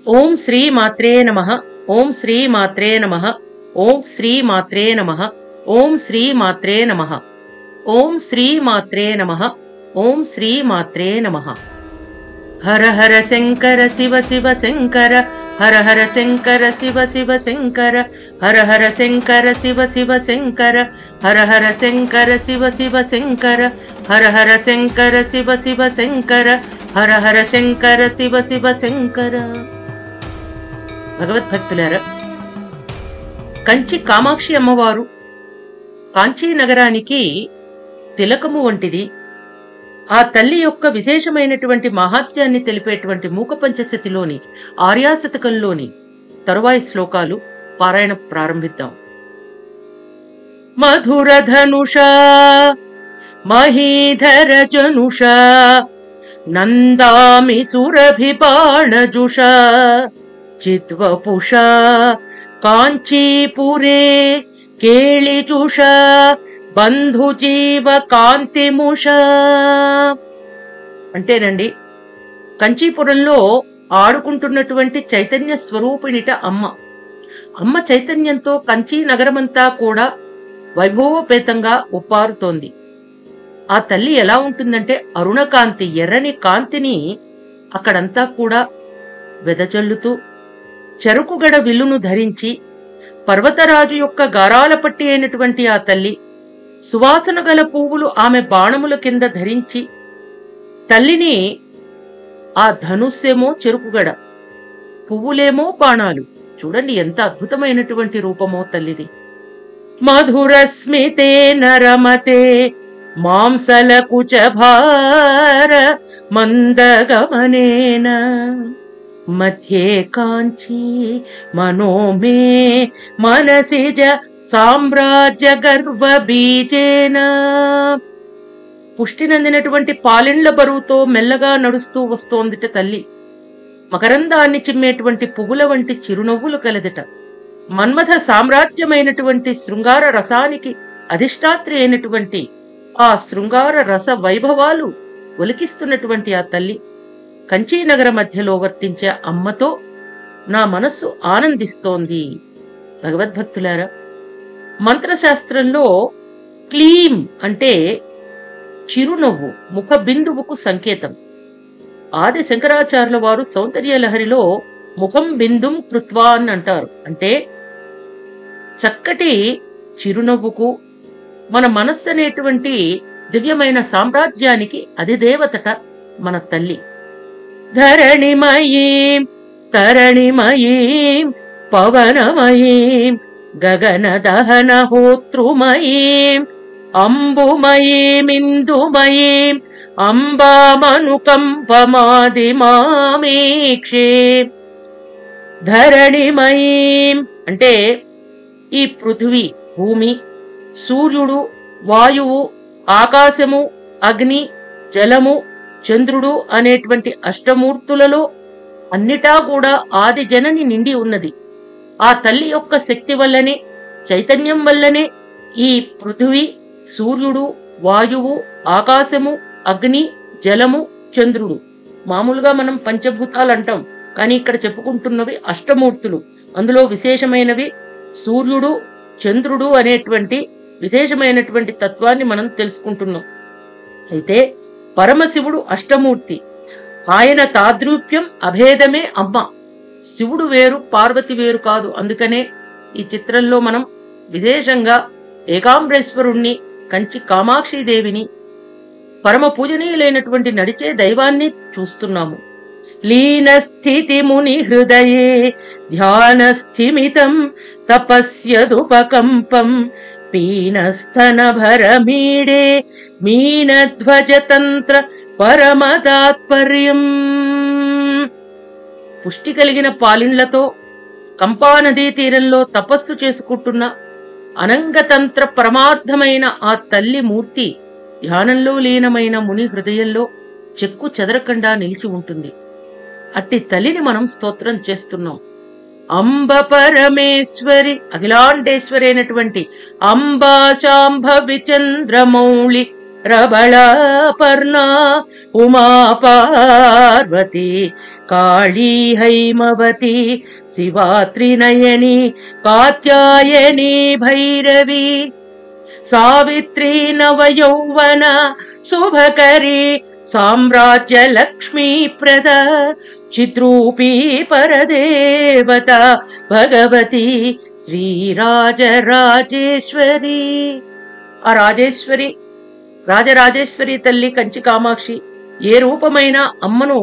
ఓం శ్రీ మాత్రే నమః. ఓం శ్రీ మాత్రే నమః. ఓం శ్రీ మాత్రే నమః. ఓం శ్రీ మాత్రే నమః. ఓం శ్రీ మాత్రే నమః. ఓం శ్రీ మాత్రే నమః. హర హర శంకర శివ శివ శంకర, హర హర శంకర శివ శివ శంకర, హర హర శంకర శివ శివ శంకర, హర హర శంకర శివ శివ శంకర, హర హర శంకర శివ శివ శంకర, హర హర శంకర శివ శివ శంకర. భగవద్భక్తులారా, కంచి కామాక్షి అమ్మవారు కాంచీ నగరానికి తిలకము వంటిది. ఆ తల్లి యొక్క విశేషమైనటువంటి మహాత్యాన్ని తెలిపేటువంటి మూక పంచశతిలోని ఆర్యాశతకంలోని తరువాయి శ్లోకాలు పారాయణ ప్రారంభిద్దాం. మధురధనుషా మహీధర జనుషా నందామి సురభిబాణజుషా చిద్వపుషా కాంచీపురే కేళిజుషా బంధుజీవ కాంతిముష. అంటేనండి, కంచీపురంలో ఆడుకుంటున్నటువంటి చైతన్య స్వరూపిణిట అమ్మ చైతన్యంతో కంచీ నగరమంతా కూడా వైభవోపేతంగా ఉప్పారుతోంది. ఆ తల్లి ఎలా ఉంటుందంటే అరుణకాంతి, ఎర్రని కాంతిని అక్కడంతా కూడా వెదజల్లుతూ, చెరుకుగడ విల్లును ధరించి, పర్వతరాజు యొక్క గారాల పట్టి అయినటువంటి ఆ తల్లి సువాసన గల పువ్వులు ఆమె బాణముల కింద ధరించి, తల్లిని ఆ ధనుస్సేమో చెరుకుగడ, పువ్వులేమో బాణాలు. చూడండి ఎంత అద్భుతమైనటువంటి రూపమో తల్లిది. మధురస్మితే నరమతే మాంసల కుచభార మందగమనేన మధ్యే కాంచీ మనోమే మనసిజ సామ్రాజ్య గర్వ బీజేన. పుష్టి నందినటువంటి పాలిండ్ల బరువుతో మెల్లగా నడుస్తూ వస్తోందిట తల్లి. మకరందాన్ని చిమ్మేటువంటి పువ్వుల వంటి చిరునవ్వులు కలదిట. మన్మథ సామ్రాజ్యమైనటువంటి శృంగార రసానికి అధిష్టాత్రి అయినటువంటి ఆ శృంగార రస వైభవాలు ఒలికిస్తున్నటువంటి ఆ తల్లి కంచీనగర మధ్యలో వర్తించే అమ్మతో నా మనస్సు ఆనందిస్తోంది. భగవద్భక్తులారా, మంత్రశాస్త్రంలో క్లీం అంటే చిరునవ్వు, ముఖ బిందువుకు సంకేతం. ఆది శంకరాచార్యుల వారు సౌందర్యలహరిలో ముఖం బిందుం కృత్వా అని అంటారు. అంటే చక్కటి చిరునవ్వుకు, మన మనస్సు అనేటువంటి దివ్యమైన సామ్రాజ్యానికి అధిదేవతట మన తల్లి. ధరణిమయీం తరణిమయీం పవనమయీం గగన దహన హోతృమయీం అంబుమయీమిందుమయీం అంబామనుకంపమాదిమామీక్షే. ధరణిమయీం అంటే ఈ పృథివీ, భూమి, సూర్యుడు, వాయువు, ఆకాశము, అగ్ని, జలము, చంద్రుడు అనేటువంటి అష్టమూర్తులలో అన్నిటా కూడా ఆది జనని నిండి ఉన్నది. ఆ తల్లి యొక్క శక్తి వల్లనే, చైతన్యం వల్లనే ఈ పృథివీ, సూర్యుడు, వాయువు, ఆకాశము, అగ్ని, జలము, చంద్రుడు. మామూలుగా మనం పంచభూతాలు అంటాం, కానీ ఇక్కడ చెప్పుకుంటున్నవి అష్టమూర్తులు. అందులో విశేషమైనవి సూర్యుడు, చంద్రుడు అనేటువంటి విశేషమైనటువంటి తత్వాన్ని మనం తెలుసుకుంటున్నాం. అయితే పరమశివుడు అష్టమూర్తి. ఆయన తాద్రూప్యం అభేదమే అమ్మ. శివుడు వేరు, పార్వతి వేరు కాదు. అందుకనే ఈ చిత్రంలో మనం విశేషంగా ఏకాంబరేశ్వరుణ్ణి, కంచి కామాక్షిదేవిని, పరమ పూజనీయులైనటువంటి నడిచే దైవాన్ని చూస్తున్నాము. లీన స్థితి ముని హృదయే ధ్యాన స్థిమితం తపస్యదుపకంపం పీనస్థన భరమీడే మీనధ్వజతంత్ర పరమతాత్పర్యం. పుష్టి కలిగిన పాలిండ్లతో కంపానదీ తీరంలో తపస్సు చేసుకుంటున్న అనంగతంత్ర పరమార్థమైన ఆ తల్లి మూర్తి ధ్యానంలో లీనమైన ముని హృదయంలో చెక్కు చెదరకుండా నిలిచి ఉంటుంది. అట్టి తల్లిని మనం స్తోత్రం చేస్తున్నాం. అంబ పరమేశ్వరి, అఖిలాండేశ్వరి అయినటువంటి అంబా శాంభవి చంద్రమౌళి రబళాపర్ణ ఉమా పార్వతి काली हैमवती शिवा त्रिनयनी कात्यायनी भैरवी सावित्री नवयौवन शुभकरी साम्राज्य लक्ष्मी प्रद चिद्रूपी परदेवता भगवती श्रीराजराजेश्वरी। आ राजेश्वरी రాజరాజేశ్వరి తల్లి కంచి కామాక్షి ఏ రూపమైన అమ్మను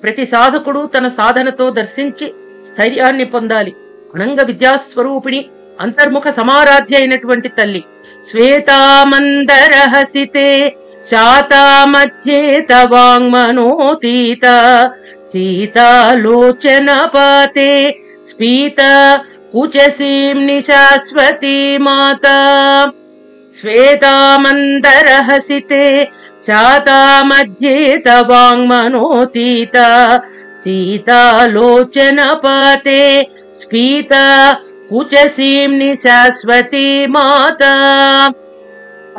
ప్రతి సాధకుడు తన సాధనతో దర్శించి స్థైర్యాన్ని పొందాలి. అనంగ విద్యాస్వరూపిణి అంతర్ముఖ సమారాధ్య అయినటువంటి తల్లి. శ్వేతామందరహసితే శాతా మధ్యే తవాంగ్మనోతీత సీతాలోచన పాతే స్పీత కుచసీం నిశాశ్వతి మాతా. శ్వేతామందరహసితే శాతా మధ్యే తవాంగ్మనోతీత సీతాలోచన పాతే స్పీత కుచసీం నిశాశ్వతి మాత.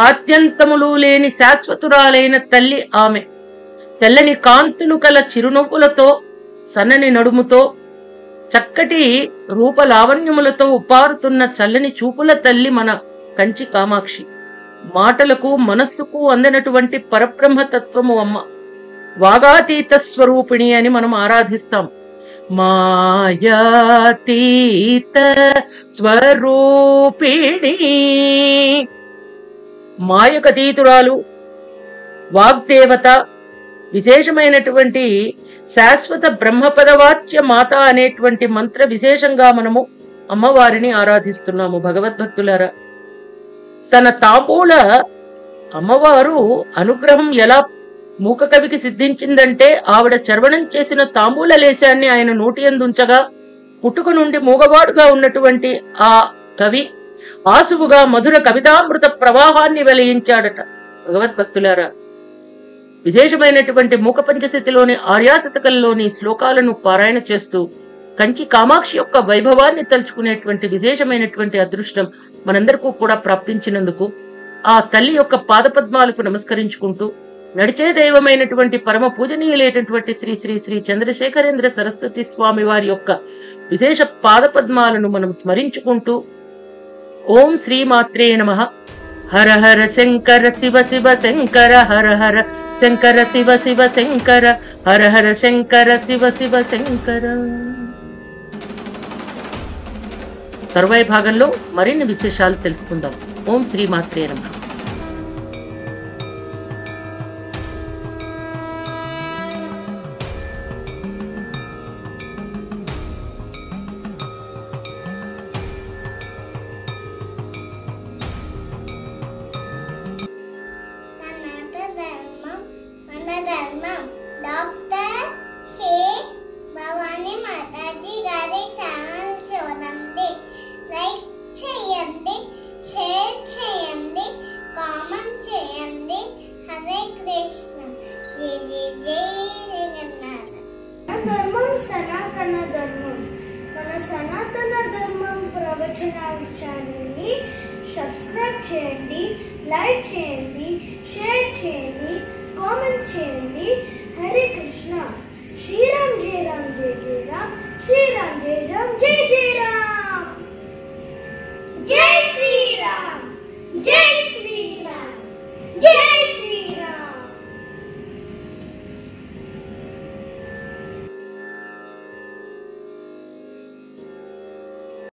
ఆద్యంతములు లేని శాశ్వతురాలైన తల్లి ఆమె. తెల్లని కాంతులు కల చిరునవ్వులతో సన్నని నడుముతో చక్కటి రూపలావణ్యములతో ఉప్పారుతున్న చల్లని చూపుల తల్లి మన కంచి కామాక్షి. మాటలకు మనస్సుకు అందనటువంటి పరబ్రహ్మతత్వము అమ్మ. వాగాతీత స్వరూపిణి అని మనం ఆరాధిస్తాం. మాయాతీత స్వరూపిణి, మాయకతీతురాలు, వాగ్దేవత, విశేషమైనటువంటి శాశ్వత బ్రహ్మపదవాచ్య మాత అనేటువంటి మంత్ర విశేషంగా మనము అమ్మవారిని ఆరాధిస్తున్నాము. భగవద్భక్తులారా, తన తాంబూల అమ్మవారు అనుగ్రహం ఎలా మూక కవికి సిద్ధించిందంటే, ఆవిడ చర్వణం చేసిన తాంబూల లేశాన్ని ఆయన నోటి యందుంచగా పుట్టుక నుండి మూగవాడుగా ఉన్నటువంటి ఆ కవి ఆసువుగా మధుర కవితామృత ప్రవాహాన్ని వెలయించాడట. భగవద్భక్తులారా, విశేషమైనటువంటి మూక పంచశతిలోని ఆర్యాశతకంలోని శ్లోకాలను పారాయణ చేస్తూ కంచి కామాక్షి యొక్క వైభవాన్ని తలుచుకునేటువంటి విశేషమైనటువంటి అదృష్టం మనందరికీ కూడా ప్రాప్తించినందుకు ఆ తల్లి యొక్క పాదపద్మాలకు నమస్కరించుకుంటూ, నడిచే దైవమైనటువంటి పరమ పూజనీయులైనటువంటి శ్రీ శ్రీ శ్రీ చంద్రశేఖరేంద్ర సరస్వతి స్వామి వారి యొక్క విశేష పాదపద్మాలను మనం స్మరించుకుంటూ, ఓం శ్రీమాత్రే నమః. హర హర శంకర శివ శివ శంకర, హర హర శంకర శివ శివ శంకర, హర హర శంకర శివ శివ శంకర. తరువాయి భాగంలో మరిన్ని విశేషాలు తెలుసుకుందాం. ఓం శ్రీమాత్రే నమః. సనాతన ధర్మం. మన సనాతన ధర్మం ప్రవచనాల ఛానల్ని సబ్స్క్రైబ్ చేయండి, లైక్ చేయండి, షేర్ చేయండి, కామెంట్ చేయండి.